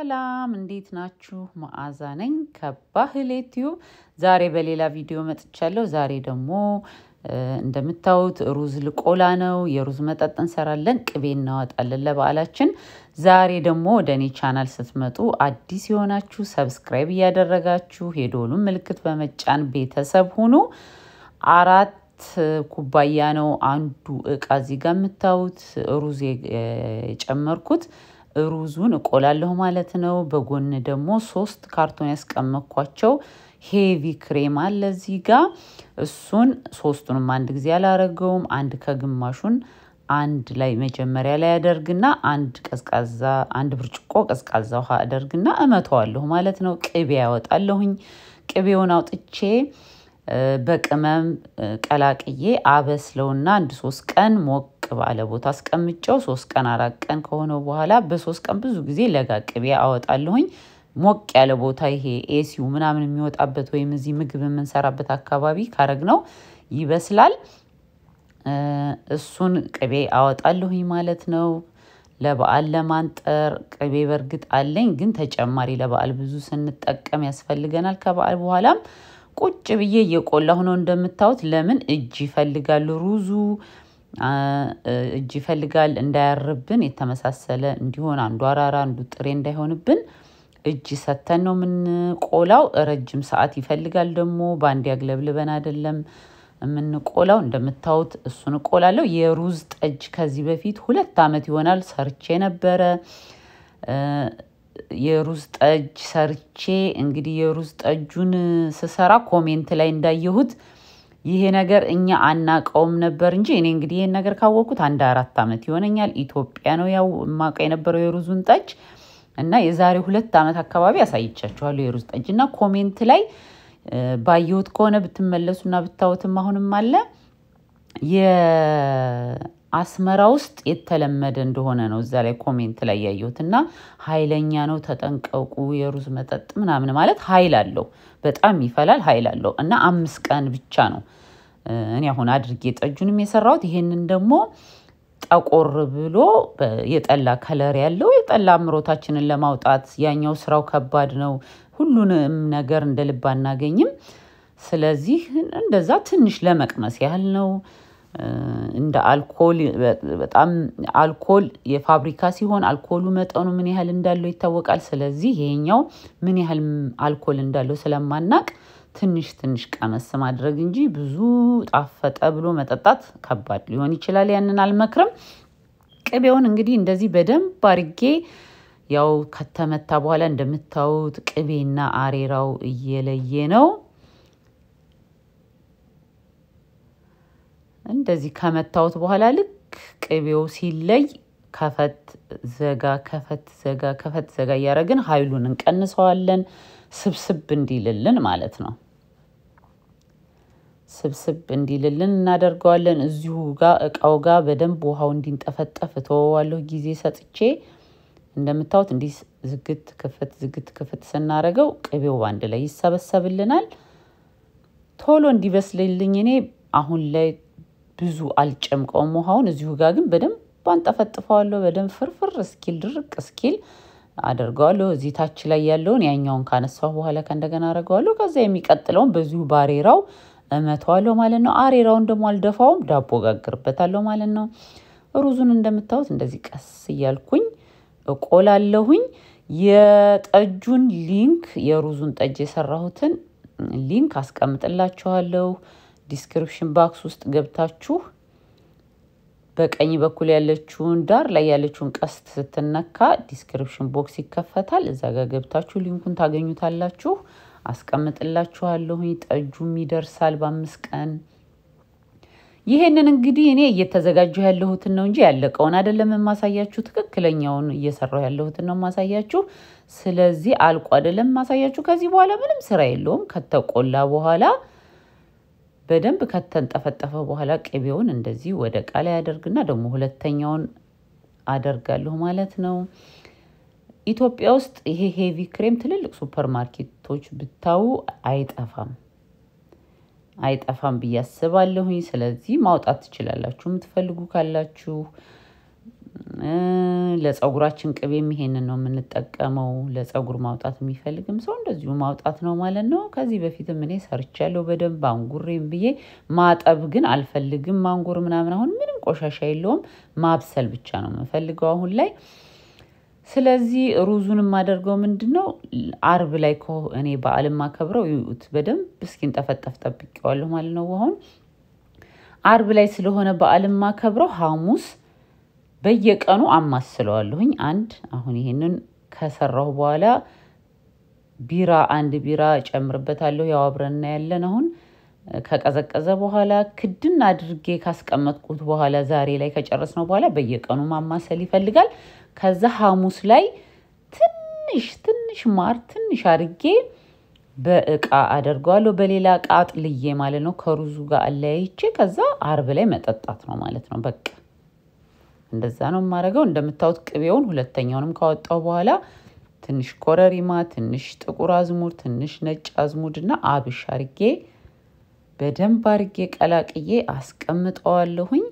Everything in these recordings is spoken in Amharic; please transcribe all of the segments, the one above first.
ሰላም እንዴት ናችሁ? መዓዛ ነኝ ከባህሌቲዩብ ዛሬ በሌላ ቪዲዮ መጥቻለሁ። ዛሬ ደግሞ እንደምታዩት ሩዝ ልቆላ ነው። የሩዝ መጠጥ እንሰራለን፣ ቅቤ እናወጣለን ለበዓላችን። ዛሬ ደግሞ ወደኔ ቻናል ስትመጡ አዲስ የሆናችሁ ሰብስክራይብ ያደረጋችሁ የደወሉን ምልክት በመጫን ቤተሰብ ሁኑ። 4 ኩባያ ነው አንዱ እቃ እዚህ ጋር የምታዩት ሩዝ የጨመርኩት። ሩዙን እቆላለሁ ማለት ነው። በጎን ደግሞ 3 ካርቶን ያስቀመጥኳቸው ሄቪ ክሬም አለ እዚህ ጋር። እሱን 3ቱንም አንድ ጊዜ አላረገውም። አንድ ከግማሹን አንድ ላይ መጀመሪያ ላይ አደርግና አንድ ብርጭቆ ቀዝቃዛ ውሃ አደርግና እመተዋለሁ ማለት ነው። ቅቤ ያወጣለሁኝ። ቅቤውን አውጥቼ በቅመም ቀላቅዬ አበስለውና አንድ 3 ቀን ሞቅ ባለ ቦታ አስቀምጬው 3 ቀን 4 ቀን ከሆነ በኋላ በ3 ቀን ብዙ ጊዜ ለጋ ቅቤ አወጣለሁኝ። ሞቅ ያለ ቦታ ይሄ ኤሲው ምናምን የሚወጣበት ወይም እዚህ ምግብ የምንሰራበት አካባቢ ካረግነው ይበስላል። እሱን ቅቤ አወጣለሁኝ ማለት ነው። ለበዓል ለማንጠር ቅቤ በርግጥ አለኝ፣ ግን ተጨማሪ ለበዓል ብዙ ስንጠቀም ያስፈልገናል። ከበዓል በኋላም ቁጭ ብዬ እየቆላሁ ነው እንደምታዩት። ለምን እጅ ይፈልጋል ሩዙ እጅ ይፈልጋል እንዳያርብን፣ የተመሳሰለ እንዲሆን አንዱ አራራ አንዱ ጥሬ እንዳይሆንብን እጅ ሰተን ነው ምን ቆላው። ረጅም ሰዓት ይፈልጋል ደግሞ ባንድ ያግለብልበን አይደለም ምን ቆላው። እንደምታዩት እሱን ቆላለሁ። የሩዝ ጠጅ ከዚህ በፊት 2 አመት ይሆናል ሰርቼ ነበረ። የሩዝ ጠጅ ሰርቼ እንግዲህ የሩዝ ጠጁን ስሰራ ኮሜንት ላይ እንዳየሁት ይሄ ነገር እኛ አናቀውም ነበር እንጂ እኔ እንግዲህ ይሄን ነገር ካወቁት 4 አመት ይሆነኛል። ኢትዮጵያ ነው ያው ማቀ የነበረው የሩዙን ጠጅ እና የዛሬ 2 አመት አካባቢ አሳይቻችኋለሁ የሩዝ ጠጅና ኮሜንት ላይ ባየሁት ከሆነ ብትመለሱና ብታውትም አሁንም አለ የአስመራ ውስጥ የተለመደ እንደሆነ ነው እዛ ላይ ኮሜንት ላይ ያየሁትና ኃይለኛ ነው ተጠንቀቁ። የሩዝ መጠጥ ምናምን ማለት ኃይል አለው፣ በጣም ይፈላል፣ ኃይል አለው እና 5 ቀን ብቻ ነው እኔ አሁን አድርጌ ጠጁንም የሰራሁት። ይሄንን ደግሞ ጠቆር ብሎ የጠላ ከለር ያለው የጠላ አምሮታችንን ለማውጣት ያኛው ስራው ከባድ ነው። ሁሉንም ነገር እንደልብ አናገኝም። ስለዚህ እንደዛ ትንሽ ለመቅመስ ያህል ነው። እንደ አልኮል በጣም አልኮል የፋብሪካ ሲሆን አልኮሉ መጠኑ ምን ያህል እንዳለው ይታወቃል። ስለዚህ ይሄኛው ምን ያህል አልኮል እንዳለው ስለማናቅ ትንሽ ቀመስ ማድረግ እንጂ ብዙ ጣፈጠ ብሎ መጠጣት ከባድ ሊሆን ይችላል። ያንን አልመክርም። ቅቤውን እንግዲህ እንደዚህ በደንብ አርጌ ያው ከተመታ በኋላ እንደምታዩት ቅቤና አሬራው እየለየ ነው። እንደዚህ ከመታውት በኋላ ልክ ቅቤው ሲለይ ከፈት ዘጋ ያረግን ኃይሉን እንቀንሰዋለን። ስብስብ እንዲልልን ማለት ነው። ስብስብ እንዲልልን እናደርገዋለን። እዚሁ ጋር እቃው ጋር በደንብ ውሃው እንዲንጠፈጠፍ ተወዋለሁ ጊዜ ሰጥቼ። እንደምታዩት እንዲህ ዝግት ክፍት ስናረገው ቅቤው ባንድ ላይ ይሰበሰብልናል። ቶሎ እንዲበስልልኝ እኔ አሁን ላይ ብዙ አልጨምቀውም ውሃውን። እዚሁ ጋር ግን በደንብ አንጠፈጥፈዋለሁ። በደንብ ፍርፍር እስኪል ድርቅ እስኪል አደርገዋለሁ። እዚህ ታች ላይ ያለውን ያኛውን ካነሳው በኋላ ከእንደገና አረጋዋለሁ። ከዛ የሚቀጥለውን በዚሁ ባሬራው እመተዋለሁ ማለት ነው። አሬራውን ደግሞ አልደፋውም፣ ዳቦ ጋግርበታለሁ ማለት ነው። ሩዙን እንደምታዩት እንደዚህ ቀስ እያልኩኝ እቆላለሁኝ። የጠጁን ሊንክ የሩዙን ጠጅ የሰራሁትን ሊንክ አስቀምጥላችኋለሁ ዲስክሪፕሽን ባክስ ውስጥ ገብታችሁ በቀኝ በኩል ያለችውን ዳር ላይ ያለችውን ቀስት ስትነካ ዲስክሪፕሽን ቦክስ ይከፈታል። እዛ ጋር ገብታችሁ ሊንኩን ታገኙታላችሁ። አስቀምጥላችኋለሁኝ። ጠጁም ይደርሳል በ5 ቀን። ይሄንን እንግዲህ እኔ እየተዘጋጀሁ ያለሁትን ነው እንጂ ያለቀውን አይደለም ማሳያችሁ። ትክክለኛውን እየሰራሁ ያለሁትን ነው ማሳያችሁ። ስለዚህ አልቆ አይደለም ማሳያችሁ። ከዚህ በኋላ ምንም ስራ የለውም። ከተቆላ በኋላ በደንብ ከተንጠፈጠፈ በኋላ ቅቤውን እንደዚህ ወደ ቃላ ያደርግና ደግሞ ሁለተኛውን አደርጋለሁ ማለት ነው። ኢትዮጵያ ውስጥ ይሄ ሄቪ ክሬም ትልልቅ ሱፐርማርኬቶች ብታው አይጠፋም ብያስባለሁኝ። ስለዚህ ማውጣት ትችላላችሁ የምትፈልጉ ካላችሁ። ለፀጉራችን ቅቤም ይሄንን ነው የምንጠቀመው ለፀጉር ማውጣት የሚፈልግም ሰው እንደዚሁ ማውጣት ነው ማለት ነው ከዚህ በፊትም እኔ ሰርቻለሁ በደንብ አንጉሬም ብዬ ማጠብ ግን አልፈልግም ማንጉር ምናምን አሁን ምንም ቆሻሻ የለውም ማብሰል ብቻ ነው የምፈልገው አሁን ላይ ስለዚህ ሩዙን ማደርገው ምንድነው አርብ ላይ እኔ በዓለም ማከብረው ይውት በደንብ እስኪን ተፈጠፍ ጠብቄዋለሁ ማለት ነው አሁን አርብ ላይ ስለሆነ በዓለም ማከብረው ሐሙስ በየቀኑ አማስለዋለሁኝ አንድ አሁን ይሄንን ከሰራው በኋላ ቢራ አንድ ቢራ ጨምርበታለሁ ያው አብረና ያለን አሁን ከቀዘቀዘ በኋላ ክድና አድርጌ ካስቀመጥኩት በኋላ ዛሬ ላይ ከጨረስነው በኋላ በየቀኑ ማማሰል ይፈልጋል ከዛ ሐሙስ ላይ ትንሽ ማር ትንሽ አርጌ በእቃ አደርጋለሁ በሌላ እቃ አጥልዬ ማለት ነው ከሩዙ ጋር አለያይቼ ከዛ አርብ ላይ መጠጣት ነው ማለት ነው በቃ እንደዛ ነው ማረጋው እንደምታውት ቅቤውን ሁለተኛውንም ካወጣው በኋላ ትንሽ ኮረሪማ ትንሽ ጥቁር አዝሙድ ትንሽ ነጭ አዝሙድና አብሽ አርጌ በደንብ አርጌ ቀላቅዬ አስቀምጠዋለሁኝ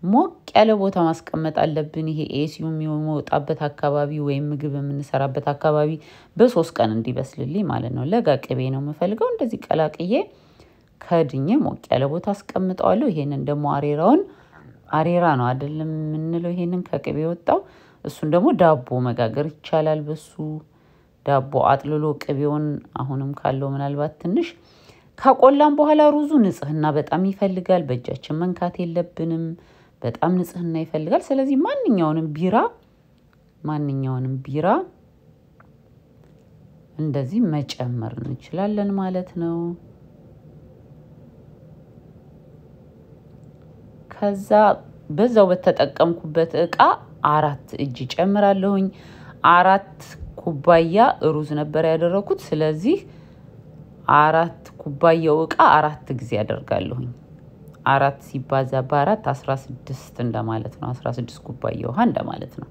ሞቅ ያለ ቦታ ማስቀመጥ አለብን ይሄ ኤሲዩ የሚወጣበት አካባቢ ወይ ምግብ የምንሰራበት አካባቢ በ3 ቀን እንዲበስልልኝ ማለት ነው ለጋ ቅቤ ነው የምፈልገው እንደዚህ ቀላቅዬ ከድኜ ሞቅ ያለ ቦታ አስቀምጠዋለሁ ይሄንን ደሞ አሬራ ነው አይደለም ምንለው ይሄንን ከቅቤ ወጣው እሱን ደግሞ ዳቦ መጋገር ይቻላል በሱ ዳቦ አጥልሎ ቅቤውን አሁንም ካለው ምናልባት ትንሽ ከቆላም በኋላ ሩዙ ንጽህና በጣም ይፈልጋል በእጃችን መንካት የለብንም በጣም ንጽህና ይፈልጋል ስለዚህ ማንኛውንም ቢራ እንደዚህ መጨመር እንችላለን ማለት ነው ከዛ በዛው በተጠቀምኩበት እቃ 4 እጅ ጨምራለሁኝ 4 ኩባያ ሩዝ ነበር ያደረኩት ስለዚህ 4 ኩባያው እቃ 4 ጊዜ አደርጋለሁኝ 4 ሲባዛ በ4 16 እንደማለት ነው 16 ኩባያ ውሃ እንደማለት ነው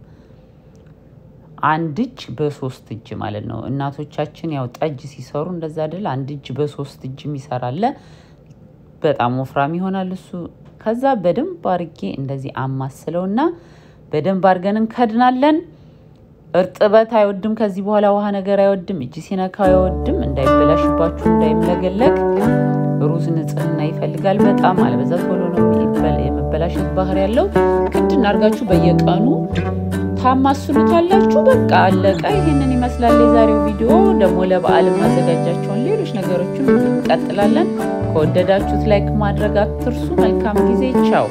አንድ እጅ በ3 እጅ ማለት ነው እናቶቻችን ያው ጠጅ ሲሰሩ እንደዛ አይደል አንድ እጅ በ3 እጅ ይሰራል በጣም ወፍራም ይሆናል እሱ ከዛ በደንብ አርጌ እንደዚህ አማስለውና በደንብ አርገንን ከድናለን እርጥበት አይወድም ከዚህ በኋላ ውሃ ነገር አይወድም እጅ ሲነካው አይወድም እንዳይበላሽባችሁ እንዳይመለገለግ ሩዝ ንጽህና ይፈልጋል በጣም አለበዛ ቶሎ ነው የመበላሽት ባህሪ ያለው ቅድና አርጋችሁ በየቀኑ ታማስሉታላችሁ በቃ አለቀ ይሄንን ይመስላል የዛሬው ቪዲዮ ደሞ ለበዓል ማዘጋጃችሁን ሌሎች ነገሮችን እንቀጥላለን ከወደዳችሁት ላይክ ማድረግ አትርሱ መልካም ጊዜ ቻው